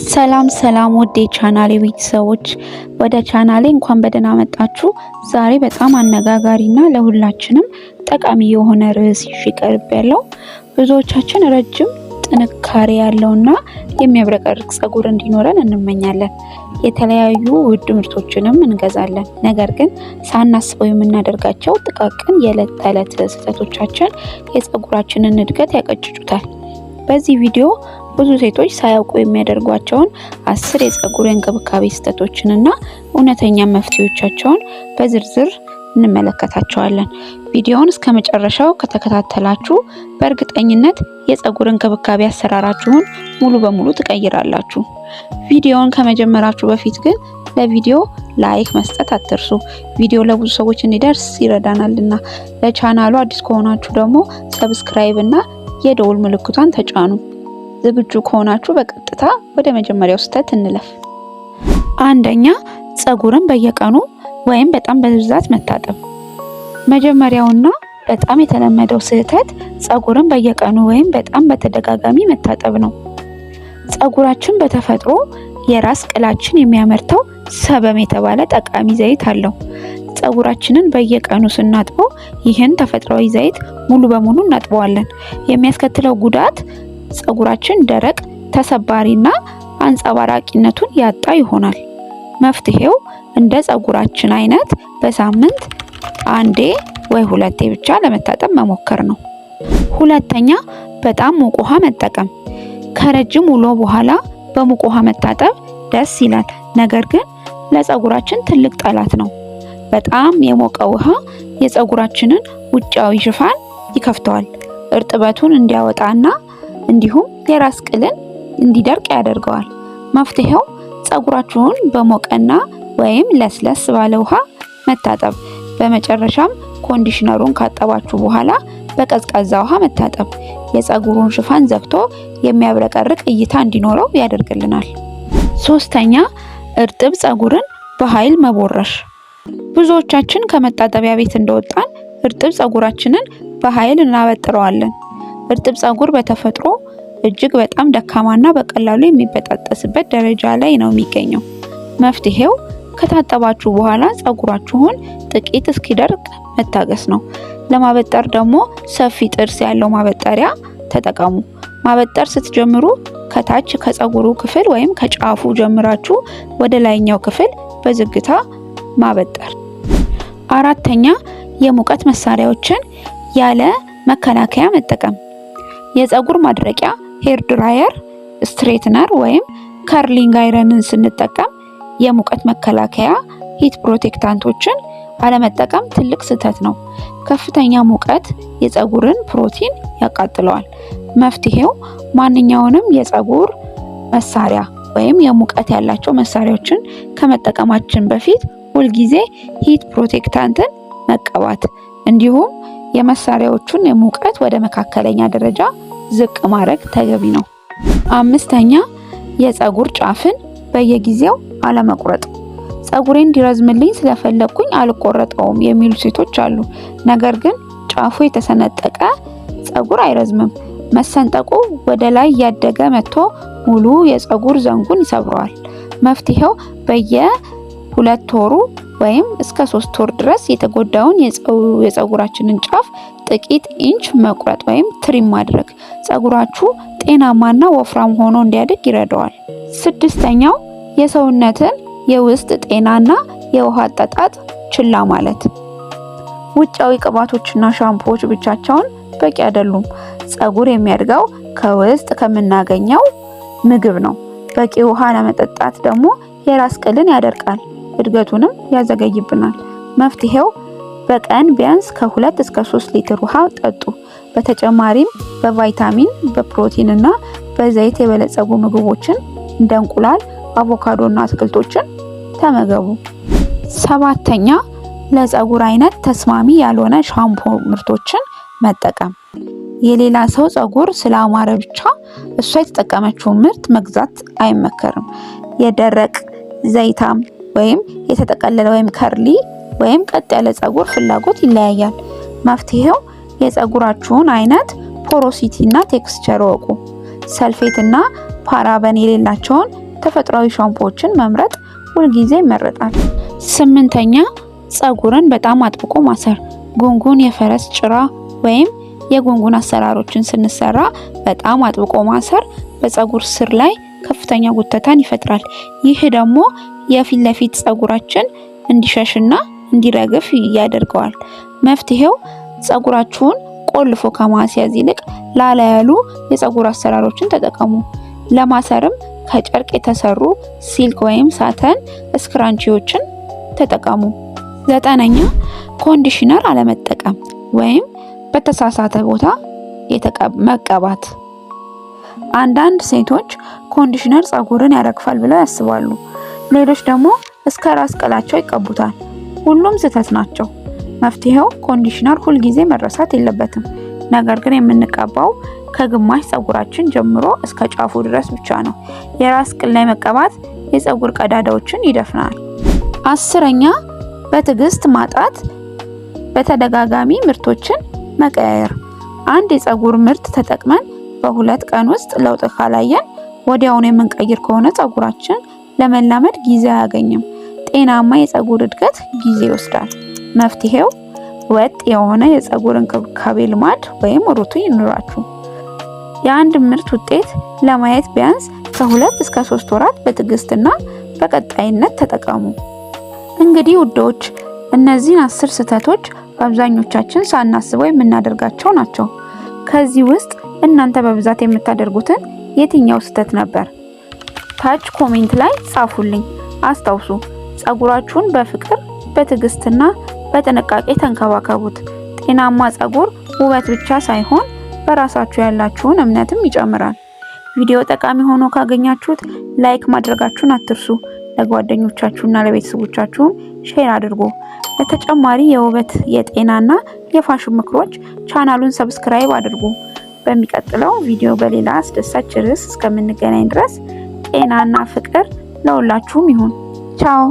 ሰላም ሰላም ውድ የቻናሌ ቤተሰቦች ወደ ቻናሌ እንኳን በደህና መጣችሁ። ዛሬ በጣም አነጋጋሪና ለሁላችንም ጠቃሚ የሆነ ርዕስ ይዤ ቀርቤያለሁ። ብዙዎቻችን ረጅም ጥንካሬ ያለውና የሚያብረቀርቅ ፀጉር እንዲኖረን እንመኛለን። የተለያዩ ውድ ምርቶችንም እንገዛለን። ነገር ግን ሳናስበው የምናደርጋቸው ጥቃቅን የዕለት ተዕለት ስህተቶቻችን የፀጉራችንን እድገት ያቀጭጩታል። በዚህ ቪዲዮ ብዙ ሴቶች ሳያውቁ የሚያደርጓቸውን 10 የፀጉር እንክብካቤ ስህተቶችንና እውነተኛ መፍትሄዎቻቸውን በዝርዝር እንመለከታቸዋለን። ቪዲዮውን እስከ መጨረሻው ከተከታተላችሁ በእርግጠኝነት የፀጉር እንክብካቤ አሰራራችሁን ሙሉ በሙሉ ትቀይራላችሁ። ቪዲዮውን ከመጀመራችሁ በፊት ግን ለቪዲዮ ላይክ መስጠት አትርሱ። ቪዲዮ ለብዙ ሰዎች እንዲደርስ ይረዳናልና። ለቻናሉ አዲስ ከሆናችሁ ደግሞ ሰብስክራይብ እና የደውል ምልክቷን ተጫኑ። ዝግጁ ከሆናችሁ በቀጥታ ወደ መጀመሪያው ስህተት እንለፍ። አንደኛ፣ ፀጉርን በየቀኑ ወይም በጣም በብዛት መታጠብ። መጀመሪያውና በጣም የተለመደው ስህተት ፀጉርን በየቀኑ ወይም በጣም በተደጋጋሚ መታጠብ ነው። ፀጉራችን በተፈጥሮ የራስ ቅላችን የሚያመርተው ሰበም የተባለ ጠቃሚ ዘይት አለው። ፀጉራችንን በየቀኑ ስናጥበው ይህን ተፈጥሯዊ ዘይት ሙሉ በሙሉ እናጥበዋለን። የሚያስከትለው ጉዳት ፀጉራችን ደረቅ፣ ተሰባሪና አንጸባራቂነቱን ያጣ ይሆናል። መፍትሄው እንደ ፀጉራችን አይነት በሳምንት አንዴ ወይ ሁለቴ ብቻ ለመታጠብ መሞከር ነው። ሁለተኛ፣ በጣም ሙቅ ውሃ መጠቀም። ከረጅም ውሎ በኋላ በሙቅ ውሃ መታጠብ ደስ ይላል፣ ነገር ግን ለፀጉራችን ትልቅ ጠላት ነው። በጣም የሞቀ ውሃ የፀጉራችንን ውጫዊ ሽፋን ይከፍተዋል፣ እርጥበቱን እንዲያወጣና እንዲሁም የራስ ቅልን እንዲደርቅ ያደርገዋል። መፍትሄው ፀጉራችሁን በሞቀና ወይም ለስለስ ባለ ውሃ መታጠብ። በመጨረሻም ኮንዲሽነሩን ካጠባችሁ በኋላ በቀዝቃዛ ውሃ መታጠብ የፀጉሩን ሽፋን ዘግቶ የሚያብረቀርቅ እይታ እንዲኖረው ያደርግልናል። ሶስተኛ፣ እርጥብ ፀጉርን በኃይል መቦረሽ። ብዙዎቻችን ከመታጠቢያ ቤት እንደወጣን እርጥብ ፀጉራችንን በኃይል እናበጥረዋለን። እርጥብ ፀጉር በተፈጥሮ እጅግ በጣም ደካማና በቀላሉ የሚበጣጠስበት ደረጃ ላይ ነው የሚገኘው። መፍትሄው ከታጠባችሁ በኋላ ፀጉራችሁን ጥቂት እስኪደርቅ መታገስ ነው። ለማበጠር ደግሞ ሰፊ ጥርስ ያለው ማበጠሪያ ተጠቀሙ። ማበጠር ስትጀምሩ ከታች ከፀጉሩ ክፍል ወይም ከጫፉ ጀምራችሁ ወደ ላይኛው ክፍል በዝግታ ማበጠር። አራተኛ፣ የሙቀት መሳሪያዎችን ያለ መከላከያ መጠቀም። የፀጉር ማድረቂያ፣ ሄር ድራየር፣ ስትሬትነር ወይም ከርሊንግ አይረንን ስንጠቀም የሙቀት መከላከያ ሂት ፕሮቴክታንቶችን አለመጠቀም ትልቅ ስህተት ነው። ከፍተኛ ሙቀት የፀጉርን ፕሮቲን ያቃጥለዋል። መፍትሄው ማንኛውንም የፀጉር መሳሪያ ወይም የሙቀት ያላቸው መሳሪያዎችን ከመጠቀማችን በፊት ሁልጊዜ ሂት ፕሮቴክታንትን መቀባት እንዲሁም የመሳሪያዎቹን የሙቀት ወደ መካከለኛ ደረጃ ዝቅ ማድረግ ተገቢ ነው። አምስተኛ፣ የፀጉር ጫፍን በየጊዜው አለመቁረጥ። ፀጉሬን እንዲረዝምልኝ ስለፈለኩኝ አልቆረጠውም የሚሉ ሴቶች አሉ። ነገር ግን ጫፉ የተሰነጠቀ ፀጉር አይረዝምም። መሰንጠቁ ወደ ላይ እያደገ መጥቶ ሙሉ የፀጉር ዘንጉን ይሰብረዋል። መፍትሄው በየ2 ወሩ ወይም እስከ 3 ወር ድረስ የተጎዳውን የፀጉራችንን ጫፍ ጥቂት ኢንች መቁረጥ ወይም ትሪም ማድረግ ፀጉራችሁ ጤናማና ወፍራም ሆኖ እንዲያድግ ይረዳዋል። ስድስተኛው፣ የሰውነትን የውስጥ ጤናና የውሃ አጠጣጥ ችላ ማለት። ውጫዊ ቅባቶችና ሻምፖዎች ብቻቸውን በቂ አይደሉም። ፀጉር የሚያድገው ከውስጥ ከምናገኘው ምግብ ነው። በቂ ውሃ ለመጠጣት ደግሞ የራስ ቅልን ያደርቃል፣ እድገቱንም ያዘገይብናል። መፍትሄው በቀን ቢያንስ ከ2 እስከ 3 ሊትር ውሃ ጠጡ። በተጨማሪም በቫይታሚን፣ በፕሮቲን እና በዘይት የበለጸጉ ምግቦችን እንደ እንቁላል፣ አቮካዶ እና አትክልቶችን ተመገቡ። ሰባተኛ፣ ለፀጉር አይነት ተስማሚ ያልሆነ ሻምፖ ምርቶችን መጠቀም። የሌላ ሰው ፀጉር ስላማረ ብቻ እሷ የተጠቀመችውን ምርት መግዛት አይመከርም። የደረቅ ዘይታም ወይም የተጠቀለለ ወይም ከርሊ ወይም ቀጥ ያለ ፀጉር ፍላጎት ይለያያል። መፍትሄው የፀጉራችሁን አይነት፣ ፖሮሲቲ እና ቴክስቸር ወቁ። ሰልፌት እና ፓራበን የሌላቸውን ተፈጥሯዊ ሻምፖዎችን መምረጥ ሁልጊዜ ይመረጣል። 8ኛ ፀጉርን በጣም አጥብቆ ማሰር። ጉንጉን፣ የፈረስ ጭራ ወይም የጉንጉን አሰራሮችን ስንሰራ በጣም አጥብቆ ማሰር በፀጉር ስር ላይ ከፍተኛ ጉተታን ይፈጥራል። ይህ ደግሞ የፊት ለፊት ፀጉራችን እንዲሸሽና እንዲረግፍ ያደርገዋል። መፍትሄው ፀጉራችሁን ቆልፎ ከማስያዝ ይልቅ ላላ ያሉ የፀጉር አሰራሮችን ተጠቀሙ። ለማሰርም ከጨርቅ የተሰሩ ሲልክ ወይም ሳተን ስክራንቺዎችን ተጠቀሙ። 9ኛ ኮንዲሽነር አለመጠቀም ወይም በተሳሳተ ቦታ መቀባት። አንዳንድ ሴቶች ኮንዲሽነር ፀጉርን ያረግፋል ብለው ያስባሉ። ሌሎች ደግሞ እስከ ራስ ቅላቸው ይቀቡታል። ሁሉም ስህተት ናቸው። መፍትሄው ኮንዲሽነር ሁልጊዜ መረሳት የለበትም። ነገር ግን የምንቀባው ከግማሽ ፀጉራችን ጀምሮ እስከ ጫፉ ድረስ ብቻ ነው። የራስ ቅል ላይ መቀባት የፀጉር ቀዳዳዎችን ይደፍናል። 10ኛ በትዕግስት ማጣት፣ በተደጋጋሚ ምርቶችን መቀየር። አንድ የፀጉር ምርት ተጠቅመን በ2 ቀን ውስጥ ለውጥ ካላየን ወዲያውኑ የምንቀይር ከሆነ ፀጉራችን ለመላመድ ጊዜ አያገኝም። ጤናማ የፀጉር እድገት ጊዜ ይወስዳል። መፍትሄው ወጥ የሆነ የፀጉር እንክብካቤ ልማድ ወይም ሩቲን ይኑራችሁ። የአንድ ምርት ውጤት ለማየት ቢያንስ ከ2 እስከ 3 ወራት በትዕግስትና በቀጣይነት ተጠቀሙ። እንግዲህ ውዶች እነዚህን 10 ስህተቶች በአብዛኞቻችን ሳናስበው የምናደርጋቸው ናቸው። ከዚህ ውስጥ እናንተ በብዛት የምታደርጉትን የትኛው ስህተት ነበር? ታች ኮሜንት ላይ ጻፉልኝ። አስታውሱ፣ ፀጉራችሁን በፍቅር በትዕግስትና በጥንቃቄ ተንከባከቡት። ጤናማ ፀጉር ውበት ብቻ ሳይሆን በራሳችሁ ያላችሁን እምነትም ይጨምራል። ቪዲዮ ጠቃሚ ሆኖ ካገኛችሁት ላይክ ማድረጋችሁን አትርሱ። ለጓደኞቻችሁና ለቤተሰቦቻችሁም ሼር አድርጉ። ለተጨማሪ የውበት የጤናና የፋሽን ምክሮች ቻናሉን ሰብስክራይብ አድርጉ። በሚቀጥለው ቪዲዮ በሌላ አስደሳች ርዕስ እስከምንገናኝ ድረስ ጤናና ፍቅር ለሁላችሁም ይሁን። ቻው።